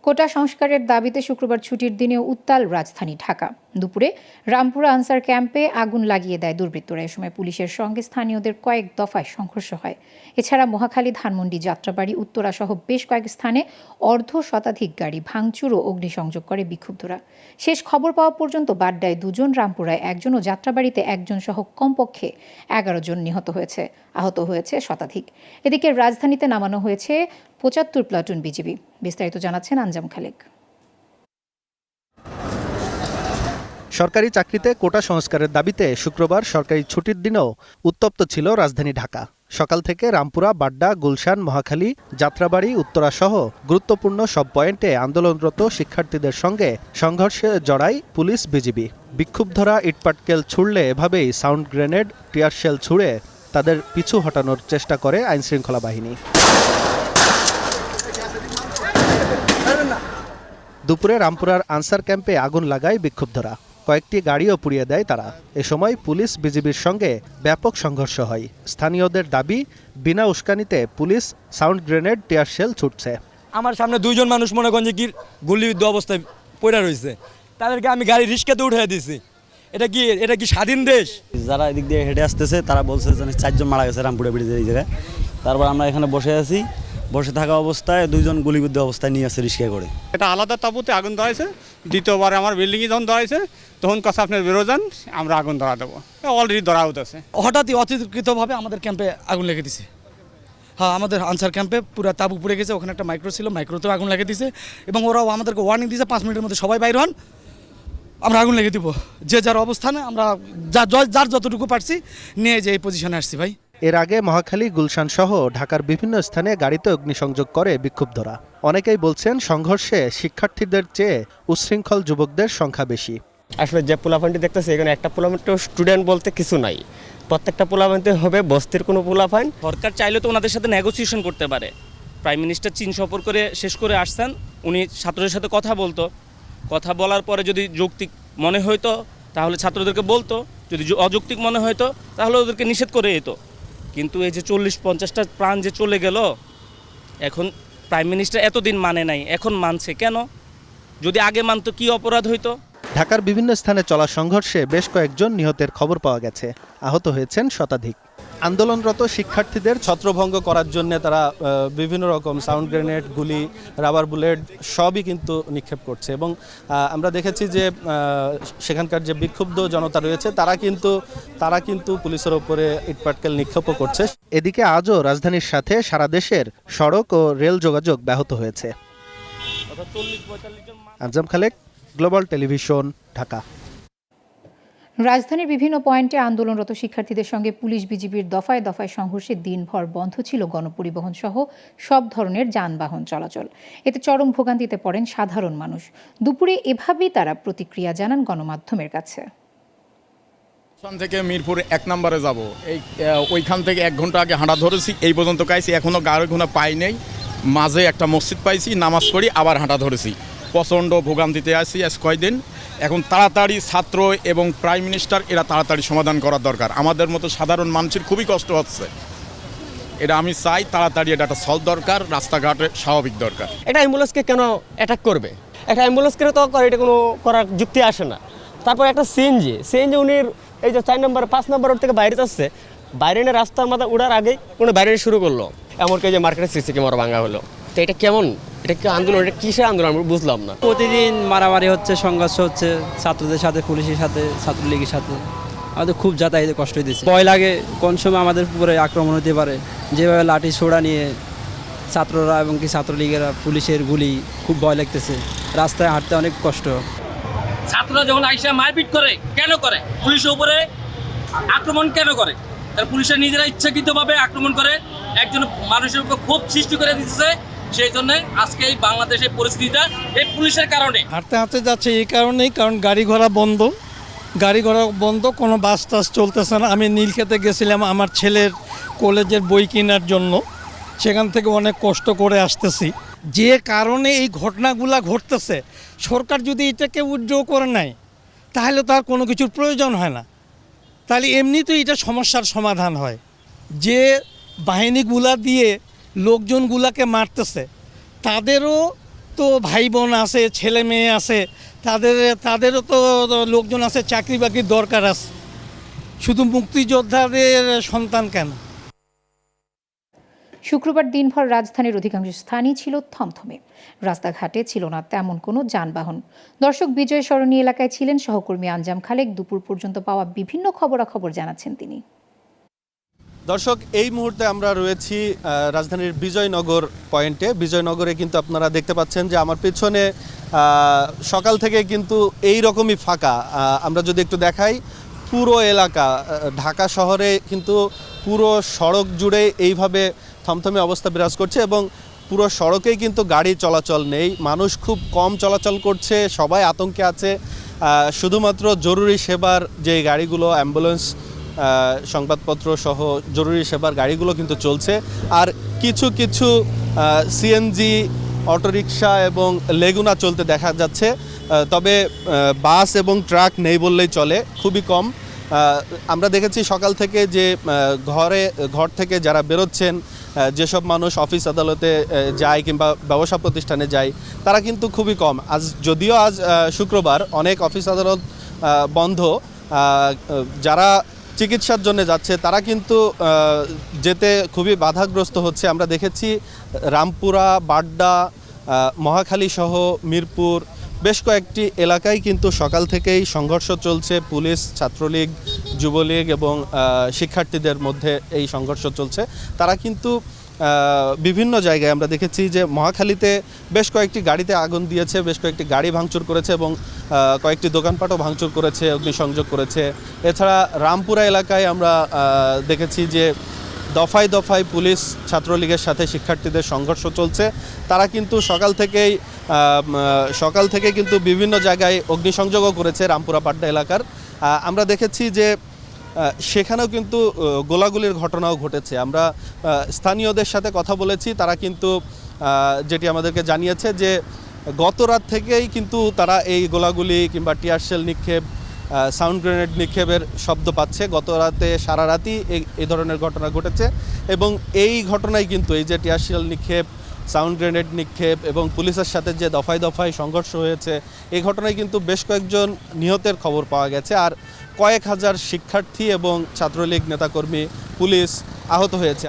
কোটা সংস্কারের দাবিতে শুক্রবার ছুটির দিনেও উত্তাল রাজধানী ঢাকা। দুপুরে রামপুরা আনসার ক্যাম্পে আগুন লাগিয়ে দেয় দুর্বৃত্তরা। এ সময় পুলিশের সঙ্গে স্থানীয়দের কয়েক দফায় সংঘর্ষ হয়। এছাড়া মহাখালী, ধানমন্ডি, যাত্রাবাড়ি, উত্তরা সহ বেশ কয়েক স্থানে অর্ধ শতাধিক গাড়ি ভাঙচুর ও অগ্নিসংযোগ করে বিক্ষুব্ধরা। শেষ খবর পাওয়া পর্যন্ত বাড্ডায় 2 জন, রামপুরায় 1 জন ও যাত্রাবাড়িতে 1 জন সহ কমপক্ষে 11 জন নিহত হয়েছে। আহত হয়েছে শতাধিক। এদিকে রাজধানীতে নামানো হয়েছে 75 প্লাটুন বিজিবি। বিস্তারিত জানাচ্ছেন আঞ্জাম খালেক। সরকারি চাকরিতে কোটা সংস্কারের দাবিতে শুক্রবার সরকারি ছুটির দিনেও উত্তপ্ত ছিল রাজধানী ঢাকা। সকাল থেকে রামপুরা, বাড্ডা, গুলশান, মহাখালী, যাত্রাবাড়ি, উত্তরা সহ গুরুত্বপূর্ণ সব পয়েন্টে আন্দোলনরত শিক্ষার্থীদের সঙ্গে সংঘর্ষে জড়ায় পুলিশ, বিজিবি। বিক্ষুব্ধরা ইটপাটকেল ছুড়লে এভাবেই সাউন্ড গ্রেনেড, টিয়ার শেল ছুড়ে তাদের পিছু হটানোর চেষ্টা করে আইনশৃঙ্খলা বাহিনী। দুপুরে রামপুরার আনসার ক্যাম্পে আগুন লাগায় বিক্ষুব্ধরা। কয়েকটি গাড়িও পুড়িয়ে দেয় তারা। এ সময় পুলিশ, বিজিবির সঙ্গে ব্যাপক সংঘর্ষ হয়। স্থানীয়দের দাবি, বিনা উস্কানিতে police sound grenade, tear shell ছুটছে। আমার সামনে 2 জন মানুষ মনে করেন যে কি গুলিবিদ্ধ অবস্থায় পড়ে রয়েছে, তাদেরকে আমি গাড়ি রিস্কাতে উঠে দিয়েছি। এটা কি স্বাধীন দেশ? যারা এদিক দিয়ে হেঁটে আসতেছে তারা বলছে যে 4 জন মারা গেছে রামপুরা ব্রিজের এই জায়গায়। তারপর আমরা এখানে বসে আছি, বসে থাকা অবস্থায় 2 জন গুলিবিদ্ধ অবস্থায় নিয়ে আসছে রিস্কা করে। এটা আলাদা তাঁবুতে আগুন ধরাইছে। দ্বিতীয়বার আমার বিল্ডিংয়ে যখন ধরাইছে তখন কাছে আপনার বেরো যান, আমরা আগুন ধরা দেবো। অলরেডি ধরা হতেছে। হঠাৎই অতিরিক্তভাবে আমাদের ক্যাম্পে আগুন লেগে দিছে। হ্যাঁ, আমাদের আনসার ক্যাম্পে পুরো তাঁবু পুড়ে গেছে। ওখানে একটা মাইক্রো ছিল, মাইক্রোতেও আগুন লেগে দিছে এবং ওরাও আমাদেরকে ওয়ার্নিং দিয়েছে 5 মিনিটের মধ্যে সবাই বাইর হন, আমরা আগুন লেগে দিব। যে যার অবস্থানে আমরা যার যতটুকু পারছি নিয়ে যে এই পজিশনে আসছি ভাই। এর আগে মহাখালী, গুলশান সহ ঢাকার বিভিন্ন স্থানে গাড়িতে অগ্নিসংযোগ করে বিক্ষুব্ধরা। অনেকেই বলছেন সংঘর্ষে শিক্ষার্থীদের চেয়ে উচ্ছৃঙ্খল যুবকদের সংখ্যা বেশি। আসলে যে পোলাপানটি দেখতেছে এখানে একটা পোলাপান স্টুডেন্ট বলতে কিছু নাই, প্রত্যেকটা পোলাপানতে হবে বস্তির কোনো পোলাপান। সরকার চাইলে তো ওনাদের সাথে নেগোসিয়েশন করতে পারে। প্রাইম মিনিস্টার চীন সফর করে শেষ করে আসছেন, উনি ছাত্রদের সাথে কথা বলতো। কথা বলার পরে যদি যৌক্তিক মনে হইতো তাহলে ছাত্রদেরকে বলতো, যদি অযৌক্তিক মনে হইতো তাহলে ওদেরকে নিষেধ করে যেত। কিন্তু এই যে 40-50টা প্রাণ যে চলে গেল, এখন প্রাইম মিনিস্টার এতদিন মানে নাই, এখন মানছে কেন? যদি আগে মানতো কি অপরাধ হইতো? ঢাকার বিভিন্ন স্থানে চলা সংঘর্ষে বেশ কয়েকজন নিহতের খবর পাওয়া গেছে। আহত হয়েছেন শতাধিক। আন্দোলনরত শিক্ষার্থীদের ছত্রভঙ্গ করার জন্য তারা বিভিন্ন রকম সাউন্ড গ্রেনেড, গুলি, রাবার বুলেট সবই কিন্তু নিক্ষেপ করছে এবং আমরা দেখেছি যে সেখানকার যে বিক্ষুব্ধ জনতা রয়েছে তারা কিন্তু পুলিশের ওপরে ইটপাটকেল নিক্ষেপও করছে। এদিকে আজও রাজধানীর সাথে সারা দেশের সড়ক ও রেল যোগাযোগ ব্যাহত হয়েছে। আঞ্জাম খালেক, গ্লোবাল টেলিভিশন, ঢাকা। রাজধানীর বিভিন্ন পয়েন্টে আন্দোলনরত শিক্ষার্থীদের সঙ্গে পুলিশ, বিজিবির দফায় দফায় সংঘর্ষে দিনভর বন্ধ ছিল গণপরিবহন সহ সব ধরনের যানবাহন চলাচল। এতে চরম ভোগান্তিতে পড়েন সাধারণ মানুষ। দুপুরে এভাবেই তারা প্রতিক্রিয়া জানান গণমাধ্যমের কাছে। থেকে মিরপুর 1 নম্বরে যাব, ওইখান থেকে 1 ঘন্টা আগে হাঁটা ধরেছি, এই পর্যন্ত কাইছি, এখনও গাড়ি ঘোড়া পাই নেই। মাঝে একটা মসজিদ পাইছি, নামাজ পড়ি, আবার হাঁটা ধরেছি। প্রচণ্ড ভোগান্তিতে আছি আজ কয়দিন। এখন তাড়াতাড়ি ছাত্র এবং প্রাইম মিনিস্টার এরা তাড়াতাড়ি সমাধান করার দরকার। আমাদের মতো সাধারণ মানুষের খুবই কষ্ট হচ্ছে। এটা আমি চাই তাড়াতাড়ি এটা একটা সলভ দরকার, রাস্তাঘাটে স্বাভাবিক দরকার। এটা অ্যাম্বুলেন্সকে কেন অ্যাটাক করবে? একটা অ্যাম্বুলেন্সকে তো এটা কোনো করার যুক্তি আসে না। তারপর একটা সিএনজি উনি এই যে 4 নম্বর 5 নম্বর রোড থেকে বাইরে যাচ্ছে, বাইরে নিয়ে রাস্তার মাথা উড়ার আগেই উনি বাইরে শুরু করলো। এমনকি যে মার্কেটের সিসি ক্যামেরা ভাঙা হলো। তো এটা কেমন? এটা কি আন্দোলন? এটা কিসের আন্দোলন? আমি বুঝলাম না। প্রতিদিন মারামারি হচ্ছে, সংঘর্ষ হচ্ছে ছাত্রদের সাথে, পুলিশের সাথে, ছাত্রলীগের সাথে। আমাদের খুব যাতায়াতে কষ্ট দিচ্ছে। ভয় লাগে কোন সময় আমাদের উপরে আক্রমণ হতে পারে। যেভাবে লাঠি ছোড়া নিয়ে ছাত্ররা এবং কি ছাত্রলীগেরা, পুলিশের গুলি, খুব ভয় লাগতেছে। রাস্তায় হাঁটতে অনেক কষ্ট। ছাত্ররা যখন আইসা মারপিট করে কেন করে? পুলিশের উপরে আক্রমণ কেন করে? তার পুলিশের নিজেরা ইচ্ছাকৃতভাবে আক্রমণ করে, একজন মানুষের উপর ক্ষোভ সৃষ্টি করে দিচ্ছে। সেই জন্য আজকে এই বাংলাদেশের পরিস্থিতিটা এই পুলিশের কারণে। হাঁটতে হাঁটতে যাচ্ছে এই কারণেই, কারণ গাড়ি ঘোড়া বন্ধ, কোনো বাস টাস চলতেছে না। আমি নীলক্ষেতে গেছিলাম আমার ছেলের কলেজের বই কেনার জন্য, সেখান থেকে অনেক কষ্ট করে আসতেছি। যে কারণে এই ঘটনাগুলা ঘটতেছে, সরকার যদি এটাকে উইথড্র করে নেয় তাহলে তার কোনো কিছুর প্রয়োজন হয় না। তাহলে এমনিতেই এটা সমস্যার সমাধান হয়। যে বাহিনীগুলা দিয়ে লোকজনগুলাকে মারতেছে তাদেরও তো ভাই বোন আছে, ছেলে মেয়ে আছে, তাদেরও তো লোকজন আছে, চাকরি বাকরির দরকার আছে, শুধু মুক্তিযোদ্ধাদের সন্তান কেন? শুক্রবার দিনভর রাজধানীর অধিকাংশ স্থানই ছিল থমথমে। রাস্তাঘাটে ছিল না তেমন কোনো যানবাহন। দর্শক বিজয় সরণী এলাকায় ছিলেন সহকর্মী আঞ্জাম খালেক। দুপুর পর্যন্ত পাওয়া বিভিন্ন খবরাখবর জানাচ্ছেন তিনি। দর্শক, এই মুহূর্তে আমরা রয়েছি রাজধানীর বিজয়নগর পয়েন্টে। বিজয়নগরে কিন্তু আপনারা দেখতে পাচ্ছেন যে আমার পিছনে সকাল থেকে কিন্তু এই রকমই ফাঁকা। আমরা যদি একটু দেখাই, পুরো এলাকা ঢাকা শহরে কিন্তু পুরো সড়ক জুড়ে এইভাবে থমথমে অবস্থা বিরাজ করছে এবং পুরো সড়কেই কিন্তু গাড়ি চলাচল নেই, মানুষ খুব কম চলাচল করছে, সবাই আতঙ্কে আছে। শুধুমাত্র জরুরি সেবার যে গাড়িগুলো, অ্যাম্বুলেন্স, সংবাদপত্র সহ জরুরি সেবার গাড়িগুলো কিন্তু চলছে। আর কিছু কিছু সিএনজি, অটোরিকশা এবং লেগুনা চলতে দেখা যাচ্ছে। তবে বাস এবং ট্রাক নেই বললেই চলে, খুবই কম। আমরা দেখেছি সকাল থেকে যে ঘর থেকে যারা বেরোচ্ছেন, যেসব মানুষ অফিস আদালতে যায় কিংবা ব্যবসা প্রতিষ্ঠানে যায়, তারা কিন্তু খুবই কম। যদিও আজ শুক্রবার, অনেক অফিস আদালত বন্ধ। যারা চিকিৎসার জন্য যাচ্ছে তারা কিন্তু যেতে খুবই বাধাগ্রস্ত হচ্ছে। আমরা দেখেছি রামপুরা, বাড্ডা, মহাখালী সহ মিরপুর বেশ কয়েকটি এলাকায় কিন্তু সকাল থেকেই সংঘর্ষ চলছে। পুলিশ, ছাত্রলীগ, যুবলীগ এবং শিক্ষার্থীদের মধ্যে এই সংঘর্ষ চলছে। তারা কিন্তু বিভিন্ন জায়গায় আমরা দেখেছি যে মহাখালীতে বেশ কয়েকটি গাড়িতে আগুন দিয়েছে, বেশ কয়েকটি গাড়ি ভাঙচুর করেছে এবং কয়েকটি দোকানপাটও ভাঙচুর করেছে, অগ্নিসংযোগ করেছে। এছাড়া রামপুরা এলাকায় আমরা দেখেছি যে দফায় দফায় পুলিশ, ছাত্রলীগের সাথে শিক্ষার্থীদের সংঘর্ষ চলছে। তারা কিন্তু সকাল থেকে কিন্তু বিভিন্ন জায়গায় অগ্নিসংযোগও করেছে রামপুরা পাড্ডা এলাকার। আমরা দেখেছি যে সেখানেও কিন্তু গোলাগুলির ঘটনাও ঘটেছে। আমরা স্থানীয়দের সাথে কথা বলেছি, তারা কিন্তু যেটি আমাদেরকে জানিয়েছে যে গত রাত থেকেই কিন্তু তারা এই গোলাগুলি কিংবা টিয়ার শেল নিক্ষেপ, সাউন্ড গ্রেনেড নিক্ষেপের শব্দ পাচ্ছে। গত রাতে সারা রাতই এই ধরনের ঘটনা ঘটেছে এবং এই ঘটনায় কিন্তু এই যে টিয়ার শেল নিক্ষেপ, সাউন্ড গ্রেনেড নিক্ষেপ এবং পুলিশের সাথে যে দফায় দফায় সংঘর্ষ হয়েছে, এই ঘটনায় কিন্তু বেশ কয়েকজন নিহতের খবর পাওয়া গেছে। আর কয়েক হাজার শিক্ষার্থী এবং ছাত্রলীগ নেতাকর্মী, পুলিশ আহত হয়েছে।